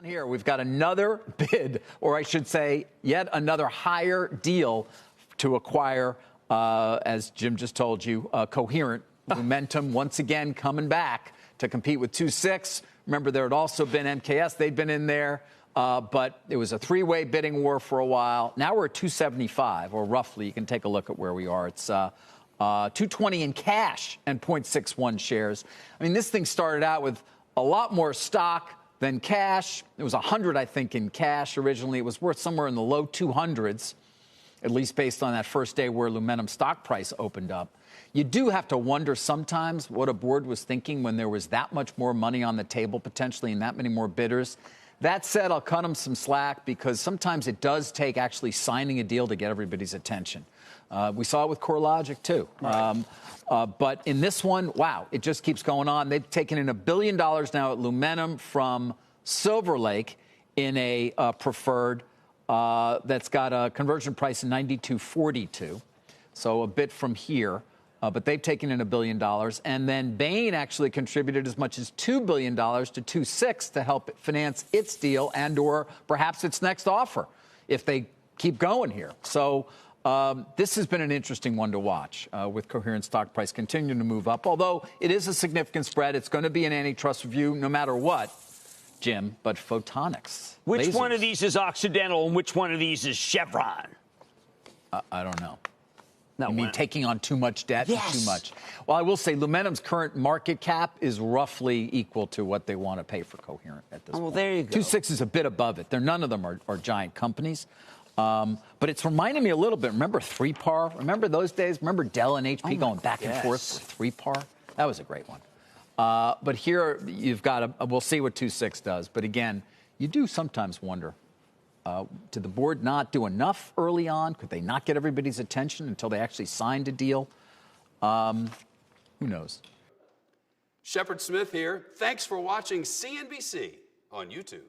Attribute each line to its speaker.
Speaker 1: Here, we've got another bid, or I should say, yet another higher deal to acquire, as Jim just told you, Coherent. Lumentum once again coming back to compete with 2.6. Remember, there had also been MKS. They'd been in there, but it was a three-way bidding war for a while. Now we're at 275, or roughly. You can take a look at where we are. It's 220 in cash and 0.61 shares. I mean, this thing started out with a lot more stock than cash. It was 100, I think, in cash originally. It was worth somewhere in the low 200s, at least based on that first day where Lumentum stock price opened up. You do have to wonder sometimes what a board was thinking when there was that much more money on the table, potentially, and that many more bidders. That said, I'll cut them some slack because sometimes it does take actually signing a deal to get everybody's attention. We saw it with CoreLogic, too. Right. But in this one, wow, it just keeps going on. They've taken in $1 billion now at Lumentum from Silver Lake in a preferred that's got a conversion price of $92.42, so a bit from here. But they've taken in $1 billion. And then Bain actually contributed as much as $2 billion to 2.6 to help finance its deal and or perhaps its next offer if they keep going here. So this has been an interesting one to watch with Coherent stock price continuing to move up. Although it is a significant spread, it's going to be an antitrust review no matter what, Jim. But photonics.
Speaker 2: Which
Speaker 1: lasers.
Speaker 2: one of these is Occidental and which one of these is Chevron?
Speaker 1: I don't know.
Speaker 2: No,
Speaker 1: I mean, taking on too much debt?
Speaker 2: Yes.
Speaker 1: Too much. Well, I will say Lumentum's current market cap is roughly equal to what they want to pay for Coherent at this point.
Speaker 2: Well, there you go.
Speaker 1: 2.6 is a bit above it. None of them are giant companies. But it's reminding me a little bit. Remember 3-par? Remember those days? Remember Dell and HP going back and forth for 3-par? That was a great one. But here you've got we'll see what 2.6 does. But again, you do sometimes wonder, did the board not do enough early on? Could they not get everybody's attention until they actually signed a deal? Who knows?
Speaker 3: Shepard Smith here. Thanks for watching CNBC on YouTube.